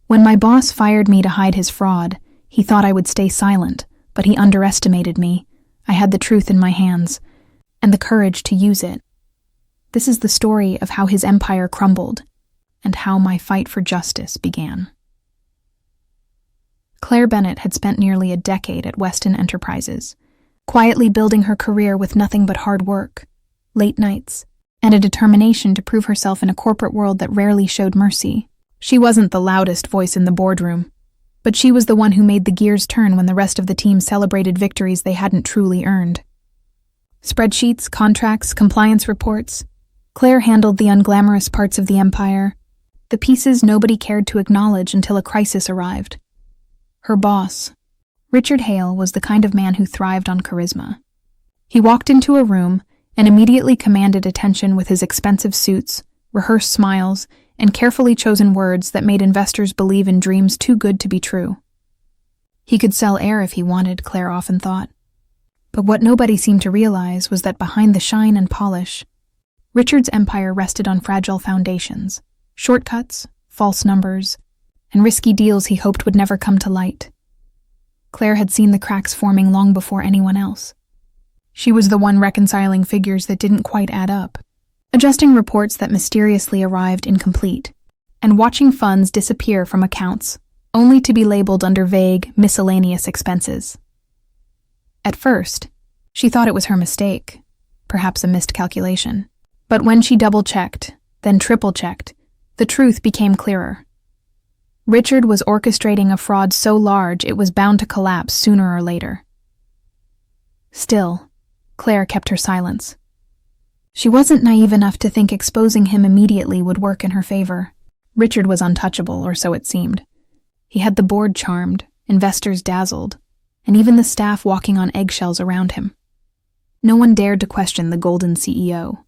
When my boss fired me to hide his fraud, he thought I would stay silent, but he underestimated me. I had the truth in my hands, and the courage to use it. This is the story of how his empire crumbled, and how my fight for justice began. Claire Bennett had spent nearly a decade at Weston Enterprises, quietly building her career with nothing but hard work, late nights, and a determination to prove herself in a corporate world that rarely showed mercy. She wasn't the loudest voice in the boardroom, but she was the one who made the gears turn when the rest of the team celebrated victories they hadn't truly earned. Spreadsheets, contracts, compliance reports. Claire handled the unglamorous parts of the empire, the pieces nobody cared to acknowledge until a crisis arrived. Her boss, Richard Hale, was the kind of man who thrived on charisma. He walked into a room and immediately commanded attention with his expensive suits, rehearsed smiles, and carefully chosen words that made investors believe in dreams too good to be true. He could sell air if he wanted, Claire often thought. But what nobody seemed to realize was that behind the shine and polish, Richard's empire rested on fragile foundations, shortcuts, false numbers, and risky deals he hoped would never come to light. Claire had seen the cracks forming long before anyone else. She was the one reconciling figures that didn't quite add up, adjusting reports that mysteriously arrived incomplete, and watching funds disappear from accounts, only to be labeled under vague, miscellaneous expenses. At first, she thought it was her mistake, perhaps a missed calculation. But when she double-checked, then triple-checked, the truth became clearer. Richard was orchestrating a fraud so large it was bound to collapse sooner or later. Still, Claire kept her silence. She wasn't naive enough to think exposing him immediately would work in her favor. Richard was untouchable, or so it seemed. He had the board charmed, investors dazzled, and even the staff walking on eggshells around him. No one dared to question the golden CEO.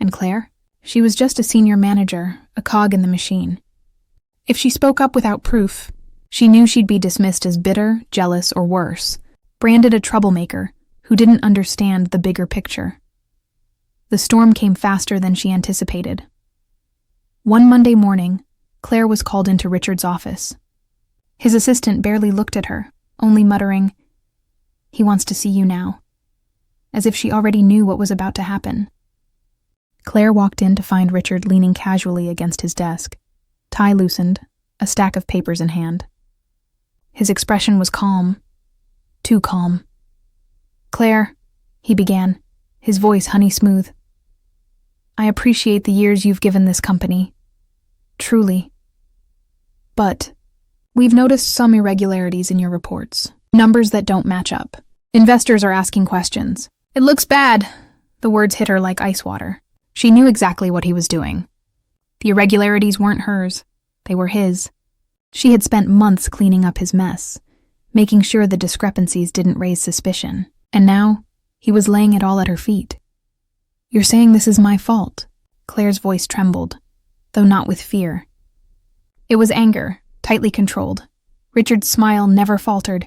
And Claire? She was just a senior manager, a cog in the machine. If she spoke up without proof, she knew she'd be dismissed as bitter, jealous, or worse, branded a troublemaker who didn't understand the bigger picture. The storm came faster than she anticipated. One Monday morning, Claire was called into Richard's office. His assistant barely looked at her, only muttering, "He wants to see you now," as if she already knew what was about to happen. Claire walked in to find Richard leaning casually against his desk, tie loosened, a stack of papers in hand. His expression was calm, too calm. "Claire," he began, his voice honey-smooth, "I appreciate the years you've given this company. Truly. But we've noticed some irregularities in your reports, numbers that don't match up. Investors are asking questions." "It looks bad." The words hit her like ice water. She knew exactly what he was doing. The irregularities weren't hers. They were his. She had spent months cleaning up his mess, making sure the discrepancies didn't raise suspicion. And now, he was laying it all at her feet. "You're saying this is my fault?" Claire's voice trembled, though not with fear. It was anger, tightly controlled. Richard's smile never faltered.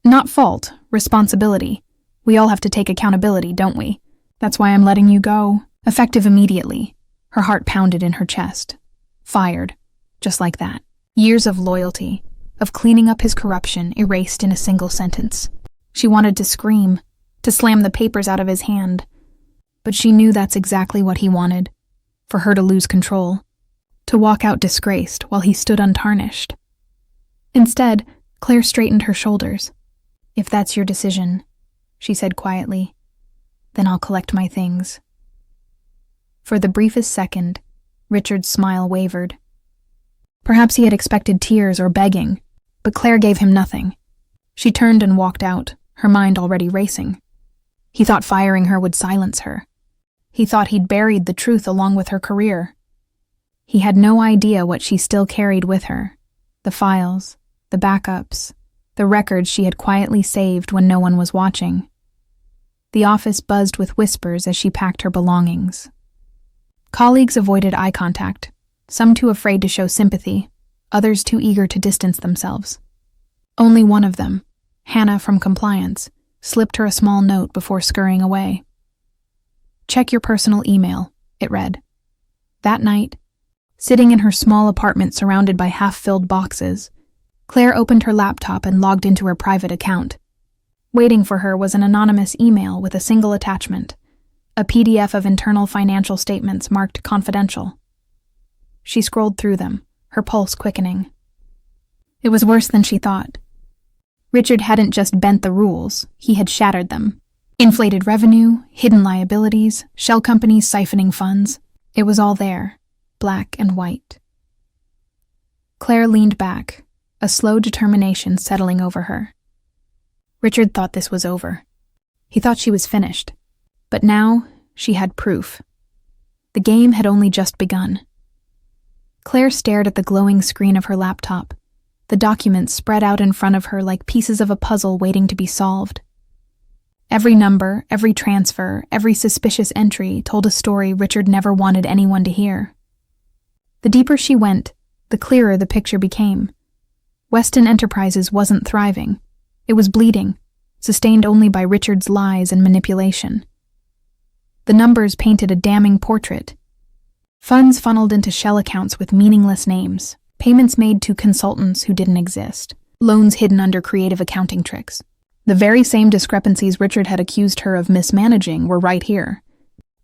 "Not fault, responsibility. We all have to take accountability, don't we? That's why I'm letting you go." Effective immediately, her heart pounded in her chest. Fired, just like that. Years of loyalty, of cleaning up his corruption, erased in a single sentence. She wanted to scream, to slam the papers out of his hand. But she knew that's exactly what he wanted, for her to lose control, to walk out disgraced while he stood untarnished. Instead, Claire straightened her shoulders. "If that's your decision," she said quietly, "then I'll collect my things." For the briefest second, Richard's smile wavered. Perhaps he had expected tears or begging, but Claire gave him nothing. She turned and walked out, her mind already racing. He thought firing her would silence her. He thought he'd buried the truth along with her career. He had no idea what she still carried with her. The files, the backups, the records she had quietly saved when no one was watching. The office buzzed with whispers as she packed her belongings. Colleagues avoided eye contact, some too afraid to show sympathy, others too eager to distance themselves. Only one of them, Hannah from compliance, slipped her a small note before scurrying away. "Check your personal email," it read. That night, Sitting in her small apartment surrounded by half-filled boxes, Claire opened her laptop and logged into her private account. Waiting for her was an anonymous email with a single attachment, a PDF of internal financial statements marked confidential. She scrolled through them, her pulse quickening. It was worse than she thought. Richard hadn't just bent the rules, he had shattered them. Inflated revenue, hidden liabilities, shell companies siphoning funds. It was all there, black and white. Claire leaned back, a slow determination settling over her. Richard thought this was over. He thought she was finished. But now, she had proof. The game had only just begun. Claire stared at the glowing screen of her laptop, the documents spread out in front of her like pieces of a puzzle waiting to be solved. Every number, every transfer, every suspicious entry told a story Richard never wanted anyone to hear. The deeper she went, the clearer the picture became. Weston Enterprises wasn't thriving. It was bleeding, sustained only by Richard's lies and manipulation. The numbers painted a damning portrait. Funds funneled into shell accounts with meaningless names, payments made to consultants who didn't exist, loans hidden under creative accounting tricks. The very same discrepancies Richard had accused her of mismanaging were right here,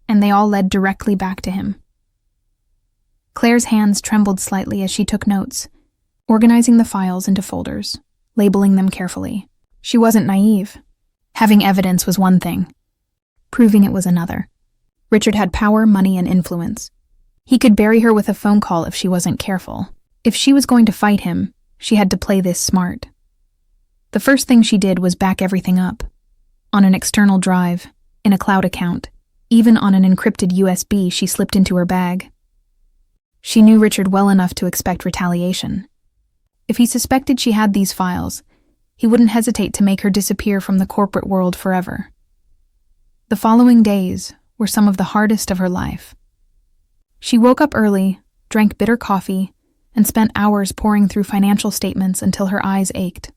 and they all led directly back to him. Claire's hands trembled slightly as she took notes, organizing the files into folders, labeling them carefully. She wasn't naive. Having evidence was one thing. Proving it was another. Richard had power, money, and influence. He could bury her with a phone call if she wasn't careful. If she was going to fight him, she had to play this smart. The first thing she did was back everything up. On an external drive, in a cloud account, even on an encrypted USB she slipped into her bag. She knew Richard well enough to expect retaliation. If he suspected she had these files, he wouldn't hesitate to make her disappear from the corporate world forever. The following days were some of the hardest of her life. She woke up early, drank bitter coffee, and spent hours poring through financial statements until her eyes ached.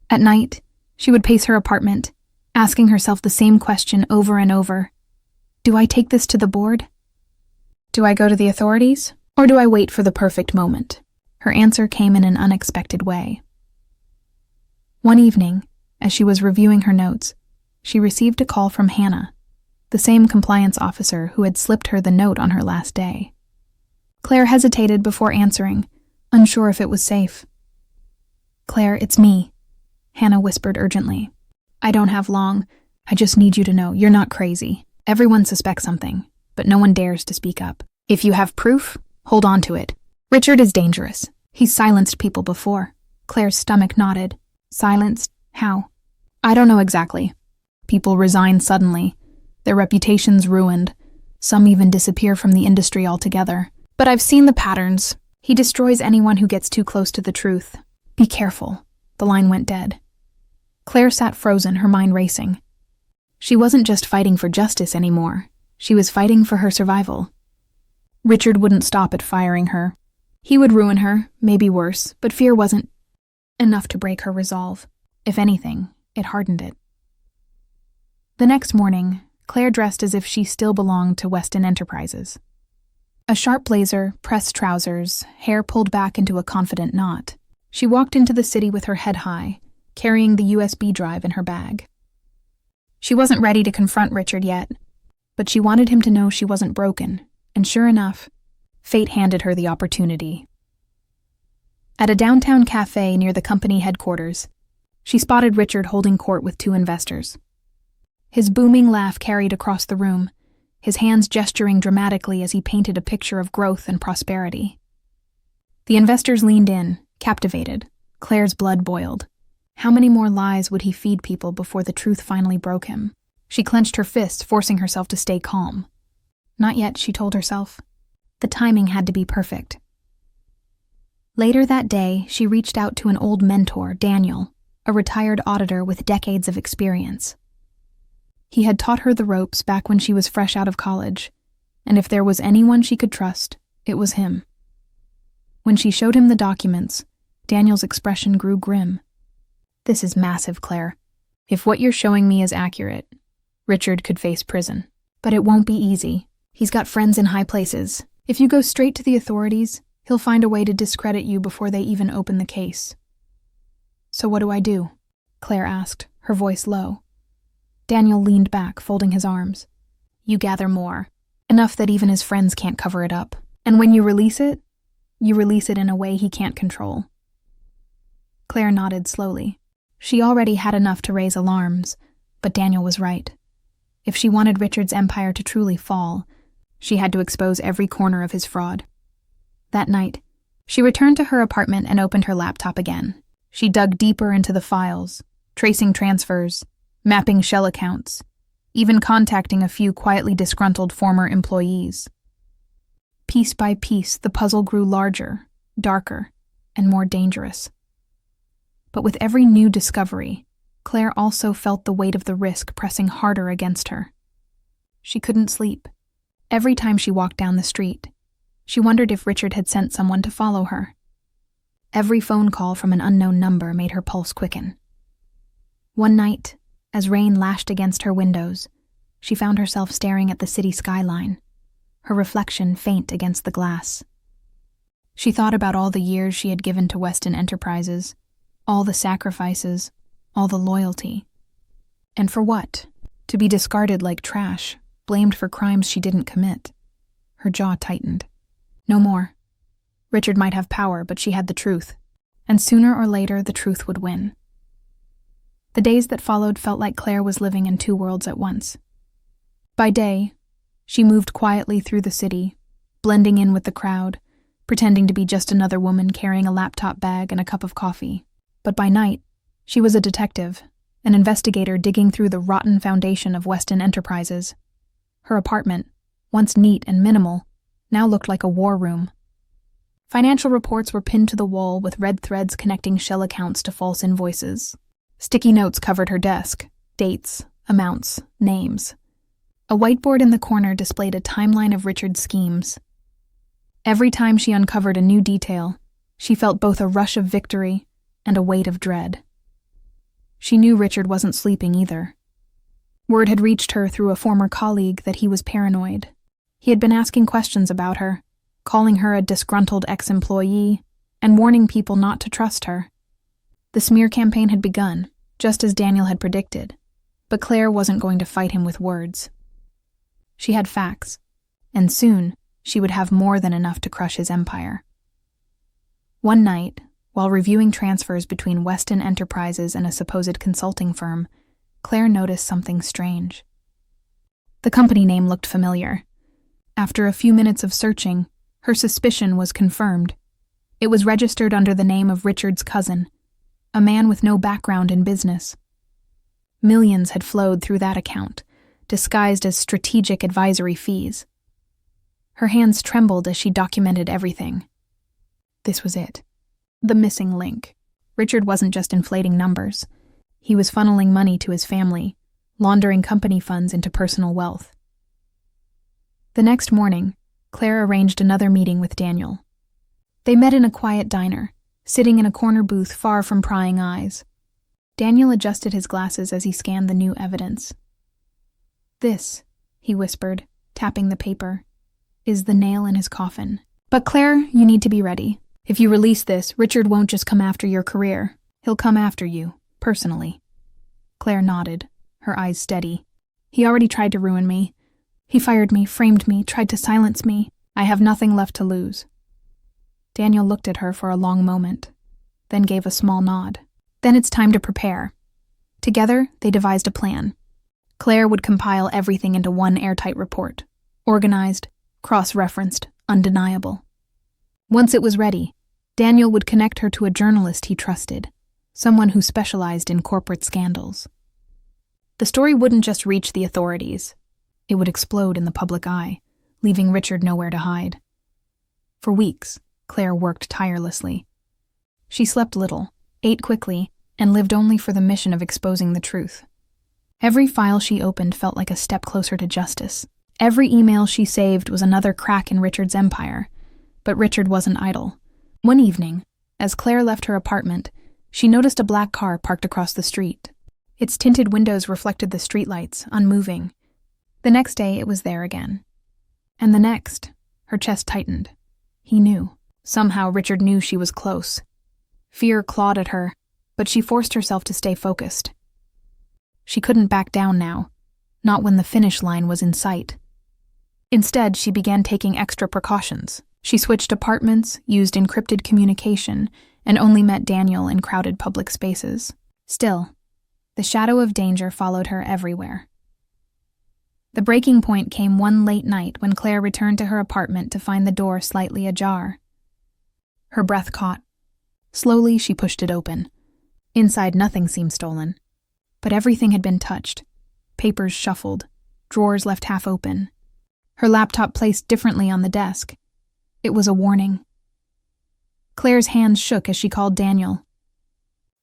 At night, she would pace her apartment, asking herself the same question over and over. Do I take this to the board? Do I go to the authorities? Or do I wait for the perfect moment? Her answer came in an unexpected way. One evening, as she was reviewing her notes, she received a call from Hannah, the same compliance officer who had slipped her the note on her last day. Claire hesitated before answering, unsure if it was safe. "Claire, it's me," Hannah whispered urgently. "I don't have long. I just need you to know you're not crazy. Everyone suspects something, but no one dares to speak up. If you have proof, hold on to it. Richard is dangerous. He's silenced people before." Claire's stomach knotted. Silenced? How? "I don't know exactly. People resign suddenly. Their reputations ruined. Some even disappear from the industry altogether. But I've seen the patterns. He destroys anyone who gets too close to the truth. Be careful." The line went dead. Claire sat frozen, her mind racing. She wasn't just fighting for justice anymore. She was fighting for her survival. Richard wouldn't stop at firing her. He would ruin her, maybe worse, but fear wasn't enough to break her resolve. If anything, it hardened it. The next morning, Claire dressed as if she still belonged to Weston Enterprises. A sharp blazer, pressed trousers, hair pulled back into a confident knot. She walked into the city with her head high, carrying the USB drive in her bag. She wasn't ready to confront Richard yet, but she wanted him to know she wasn't broken, and sure enough, fate handed her the opportunity. At a downtown cafe near the company headquarters, she spotted Richard holding court with two investors. His booming laugh carried across the room, his hands gesturing dramatically as he painted a picture of growth and prosperity. The investors leaned in, captivated. Claire's blood boiled. How many more lies would he feed people before the truth finally broke him? She clenched her fists, forcing herself to stay calm. Not yet, she told herself. The timing had to be perfect. Later that day, she reached out to an old mentor, Daniel, a retired auditor with decades of experience. He had taught her the ropes back when she was fresh out of college, and if there was anyone she could trust, it was him. When she showed him the documents, Daniel's expression grew grim. "This is massive, Claire. If what you're showing me is accurate, Richard could face prison. But it won't be easy. He's got friends in high places, If you go straight to the authorities, he'll find a way to discredit you before they even open the case." "So what do I do?" Claire asked, her voice low. Daniel leaned back, folding his arms. "You gather more. Enough that even his friends can't cover it up. And when you release it in a way he can't control." Claire nodded slowly. She already had enough to raise alarms, but Daniel was right. If she wanted Richard's empire to truly fall, she had to expose every corner of his fraud. That night, she returned to her apartment and opened her laptop again. She dug deeper into the files, tracing transfers, mapping shell accounts, even contacting a few quietly disgruntled former employees. Piece by piece, the puzzle grew larger, darker, and more dangerous. But with every new discovery, Claire also felt the weight of the risk pressing harder against her. She couldn't sleep. Every time she walked down the street, she wondered if Richard had sent someone to follow her. Every phone call from an unknown number made her pulse quicken. One night, as rain lashed against her windows, she found herself staring at the city skyline, her reflection faint against the glass. She thought about all the years she had given to Weston Enterprises, all the sacrifices, all the loyalty. And for what? To be discarded like trash, blamed for crimes she didn't commit. Her jaw tightened. No more. Richard might have power, but she had the truth, and sooner or later the truth would win. The days that followed felt like Claire was living in two worlds at once. By day, she moved quietly through the city, blending in with the crowd, pretending to be just another woman carrying a laptop bag and a cup of coffee. But by night, she was a detective, an investigator digging through the rotten foundation of Weston Enterprises. Her apartment, once neat and minimal, now looked like a war room. Financial reports were pinned to the wall with red threads connecting shell accounts to false invoices. Sticky notes covered her desk, dates, amounts, names. A whiteboard in the corner displayed a timeline of Richard's schemes. Every time she uncovered a new detail, she felt both a rush of victory and a weight of dread. She knew Richard wasn't sleeping either. Word had reached her through a former colleague that he was paranoid. He had been asking questions about her, calling her a disgruntled ex-employee, and warning people not to trust her. The smear campaign had begun, just as Daniel had predicted, but Claire wasn't going to fight him with words. She had facts, and soon she would have more than enough to crush his empire. One night, while reviewing transfers between Weston Enterprises and a supposed consulting firm, Claire noticed something strange. The company name looked familiar. After a few minutes of searching, her suspicion was confirmed. It was registered under the name of Richard's cousin, a man with no background in business. Millions had flowed through that account, disguised as strategic advisory fees. Her hands trembled as she documented everything. This was it. The missing link. Richard wasn't just inflating numbers. He was funneling money to his family, laundering company funds into personal wealth. The next morning, Claire arranged another meeting with Daniel. They met in a quiet diner, sitting in a corner booth far from prying eyes. Daniel adjusted his glasses as he scanned the new evidence. "This," he whispered, tapping the paper, "is the nail in his coffin. But Claire, you need to be ready. If you release this, Richard won't just come after your career. He'll come after you, personally." Claire nodded, her eyes steady. "He already tried to ruin me. He fired me, framed me, tried to silence me. I have nothing left to lose." Daniel looked at her for a long moment, then gave a small nod. "Then it's time to prepare." Together, they devised a plan. Claire would compile everything into one airtight report, organized, cross-referenced, undeniable. Once it was ready, Daniel would connect her to a journalist he trusted, someone who specialized in corporate scandals. The story wouldn't just reach the authorities. It would explode in the public eye, leaving Richard nowhere to hide. For weeks, Claire worked tirelessly. She slept little, ate quickly, and lived only for the mission of exposing the truth. Every file she opened felt like a step closer to justice. Every email she saved was another crack in Richard's empire. But Richard wasn't idle. One evening, as Claire left her apartment, she noticed a black car parked across the street. Its tinted windows reflected the streetlights, unmoving. The next day, it was there again. And the next. Her chest tightened. He knew. Somehow Richard knew she was close. Fear clawed at her, but she forced herself to stay focused. She couldn't back down now, not when the finish line was in sight. Instead, she began taking extra precautions. She switched apartments, used encrypted communication, and only met Daniel in crowded public spaces. Still, the shadow of danger followed her everywhere. The breaking point came one late night when Claire returned to her apartment to find the door slightly ajar. Her breath caught. Slowly, she pushed it open. Inside, nothing seemed stolen, but everything had been touched. Papers shuffled, drawers left half open. Her laptop placed differently on the desk. It was a warning. Claire's hands shook as she called Daniel.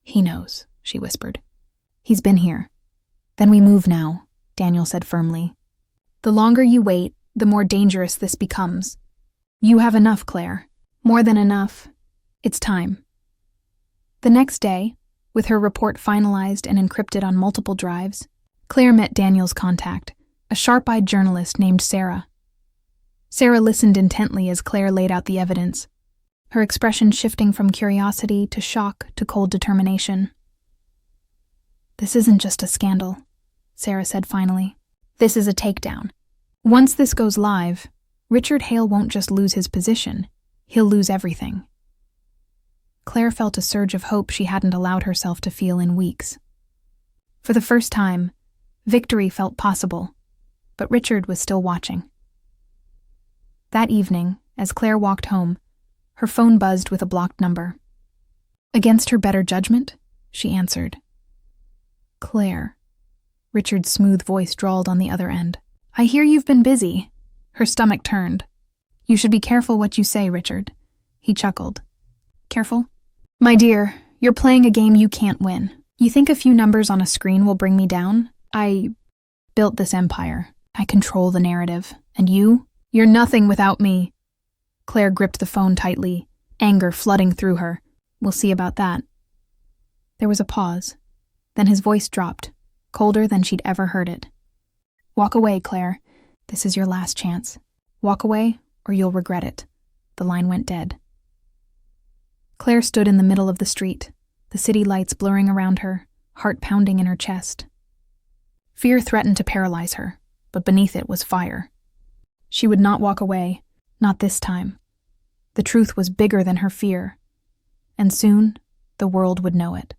"He knows," she whispered. "He's been here." "Then we move now," Daniel said firmly. "The longer you wait, the more dangerous this becomes. You have enough, Claire. More than enough. It's time." The next day, with her report finalized and encrypted on multiple drives, Claire met Daniel's contact, a sharp-eyed journalist named Sarah. Sarah listened intently as Claire laid out the evidence, her expression shifting from curiosity to shock to cold determination. "This isn't just a scandal," Sarah said finally. "This is a takedown. Once this goes live, Richard Hale won't just lose his position, he'll lose everything." Claire felt a surge of hope she hadn't allowed herself to feel in weeks. For the first time, victory felt possible, but Richard was still watching. That evening, as Claire walked home, her phone buzzed with a blocked number. Against her better judgment, she answered. "Claire," Richard's smooth voice drawled on the other end. "I hear you've been busy." Her stomach turned. "You should be careful what you say, Richard." He chuckled. "Careful? My dear, you're playing a game you can't win. You think a few numbers on a screen will bring me down? I built this empire. I control the narrative. And you're nothing without me." Claire gripped the phone tightly, anger flooding through her. "We'll see about that." There was a pause. Then his voice dropped, colder than she'd ever heard it. "Walk away, Claire. This is your last chance. Walk away, or you'll regret it." The line went dead. Claire stood in the middle of the street, the city lights blurring around her, heart pounding in her chest. Fear threatened to paralyze her, but beneath it was fire. She would not walk away, not this time. The truth was bigger than her fear, and soon the world would know it.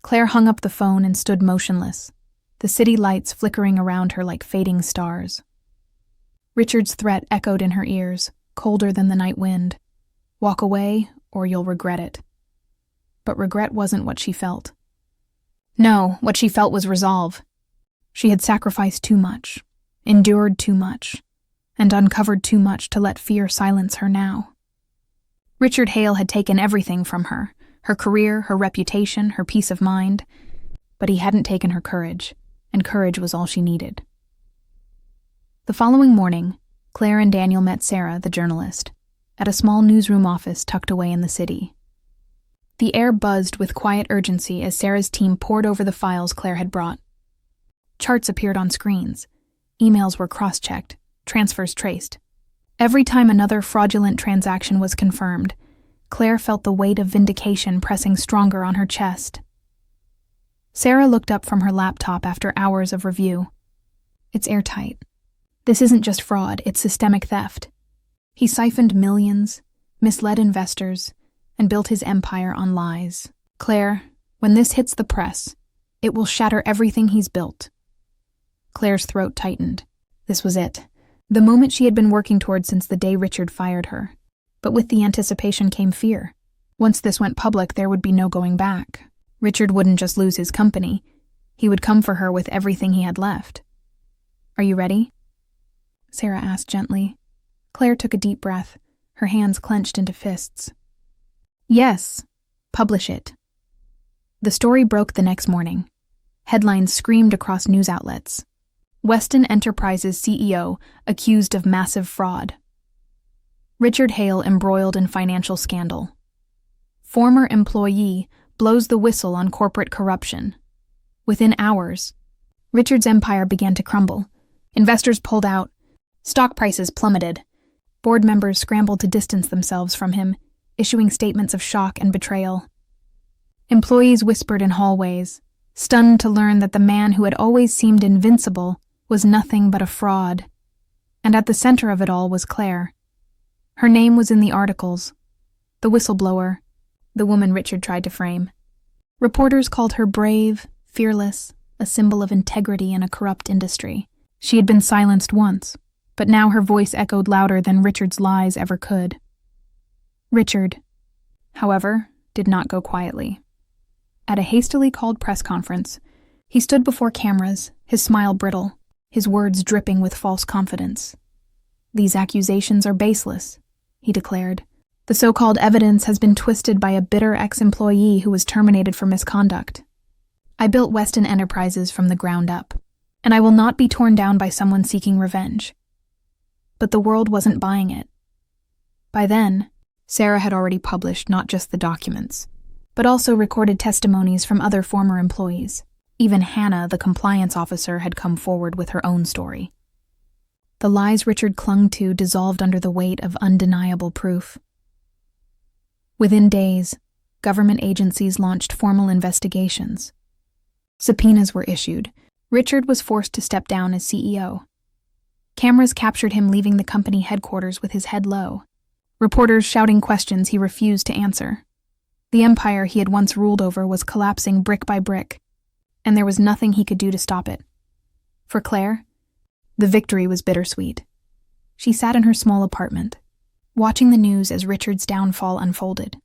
Claire hung up the phone and stood motionless, the city lights flickering around her like fading stars. Richard's threat echoed in her ears, colder than the night wind. Walk away, or you'll regret it. But regret wasn't what she felt. No, what she felt was resolve. She had sacrificed too much, endured too much, and uncovered too much to let fear silence her now. Richard Hale had taken everything from her career, her reputation, her peace of mind, but he hadn't taken her courage, and courage was all she needed. The following morning, Claire and Daniel met Sarah, the journalist, at a small newsroom office tucked away in the city. The air buzzed with quiet urgency as Sarah's team pored over the files Claire had brought. Charts appeared on screens. Emails were cross-checked, transfers traced. Every time another fraudulent transaction was confirmed, Claire felt the weight of vindication pressing stronger on her chest. Sarah looked up from her laptop after hours of review. "It's airtight. This isn't just fraud, it's systemic theft. He siphoned millions, misled investors, and built his empire on lies. Claire, when this hits the press, it will shatter everything he's built." Claire's throat tightened. This was it. The moment she had been working toward since the day Richard fired her. But with the anticipation came fear. Once this went public, there would be no going back. Richard wouldn't just lose his company. He would come for her with everything he had left. "Are you ready?" Sarah asked gently. Claire took a deep breath, her hands clenched into fists. "Yes, publish it." The story broke the next morning. Headlines screamed across news outlets. Weston Enterprises CEO accused of massive fraud. Richard Hale embroiled in financial scandal. Former employee blows the whistle on corporate corruption. Within hours, Richard's empire began to crumble. Investors pulled out. Stock prices plummeted. Board members scrambled to distance themselves from him, issuing statements of shock and betrayal. Employees whispered in hallways, stunned to learn that the man who had always seemed invincible was nothing but a fraud. And at the center of it all was Claire. Her name was in the articles. The whistleblower, the woman Richard tried to frame. Reporters called her brave, fearless, a symbol of integrity in a corrupt industry. She had been silenced once, but now her voice echoed louder than Richard's lies ever could. Richard, however, did not go quietly. At a hastily called press conference, he stood before cameras, his smile brittle, his words dripping with false confidence. "These accusations are baseless," he declared. "The so-called evidence has been twisted by a bitter ex-employee who was terminated for misconduct. I built Weston Enterprises from the ground up, and I will not be torn down by someone seeking revenge." But the world wasn't buying it. By then, Sarah had already published not just the documents, but also recorded testimonies from other former employees. Even Hannah, the compliance officer, had come forward with her own story. The lies Richard clung to dissolved under the weight of undeniable proof. Within days, government agencies launched formal investigations. Subpoenas were issued. Richard was forced to step down as CEO. Cameras captured him leaving the company headquarters with his head low. Reporters shouting questions he refused to answer. The empire he had once ruled over was collapsing brick by brick, and there was nothing he could do to stop it. For Claire, the victory was bittersweet. She sat in her small apartment, watching the news as Richard's downfall unfolded.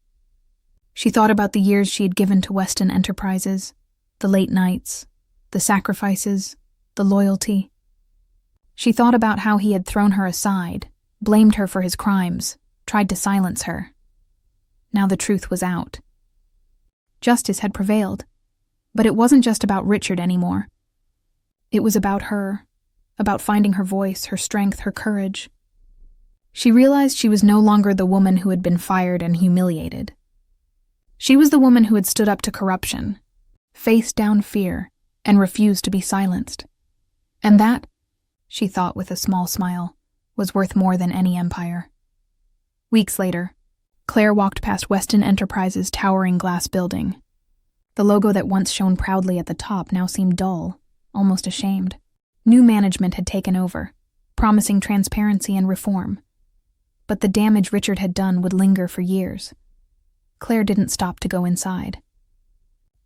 She thought about the years she had given to Weston Enterprises, the late nights, the sacrifices, the loyalty. She thought about how he had thrown her aside, blamed her for his crimes, tried to silence her. Now the truth was out. Justice had prevailed, but it wasn't just about Richard anymore. It was about her, about finding her voice, her strength, her courage. She realized she was no longer the woman who had been fired and humiliated. She was the woman who had stood up to corruption, faced down fear, and refused to be silenced. And that, she thought with a small smile, was worth more than any empire. Weeks later, Claire walked past Weston Enterprises' towering glass building. The logo that once shone proudly at the top now seemed dull, almost ashamed. New management had taken over, promising transparency and reform. But the damage Richard had done would linger for years. Claire didn't stop to go inside.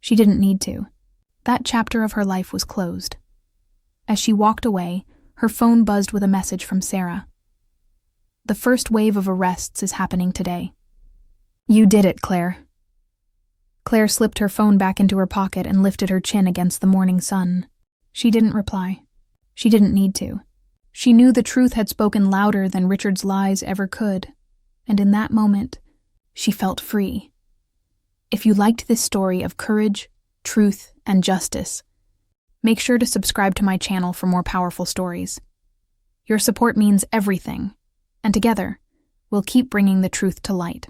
She didn't need to. That chapter of her life was closed. As she walked away, her phone buzzed with a message from Sarah. "The first wave of arrests is happening today." "You did it, Claire." Claire slipped her phone back into her pocket and lifted her chin against the morning sun. She didn't reply. She didn't need to. She knew the truth had spoken louder than Richard's lies ever could, and in that moment, she felt free. If you liked this story of courage, truth, and justice, make sure to subscribe to my channel for more powerful stories. Your support means everything, and together, we'll keep bringing the truth to light.